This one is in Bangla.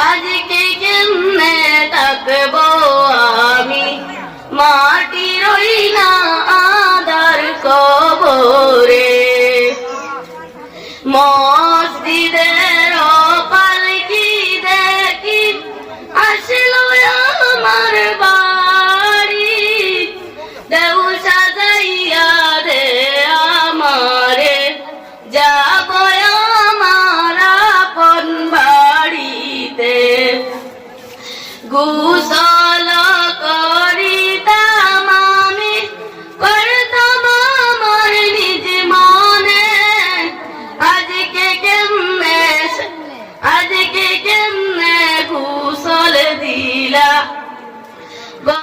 আজকে কেমনে থাকবো আমি, মাটি রইনা আদার কবরে। মসজিদের পালকি দেখি আসলো আমার বাড়ি, দেউ সাজাইয়া দে আমারে, যাব আমার আপন বাড়িতে। গোসল করিতাম আমি, করতাম আমার নিজ মনে, আজকে কেমনে গোসল দিলা।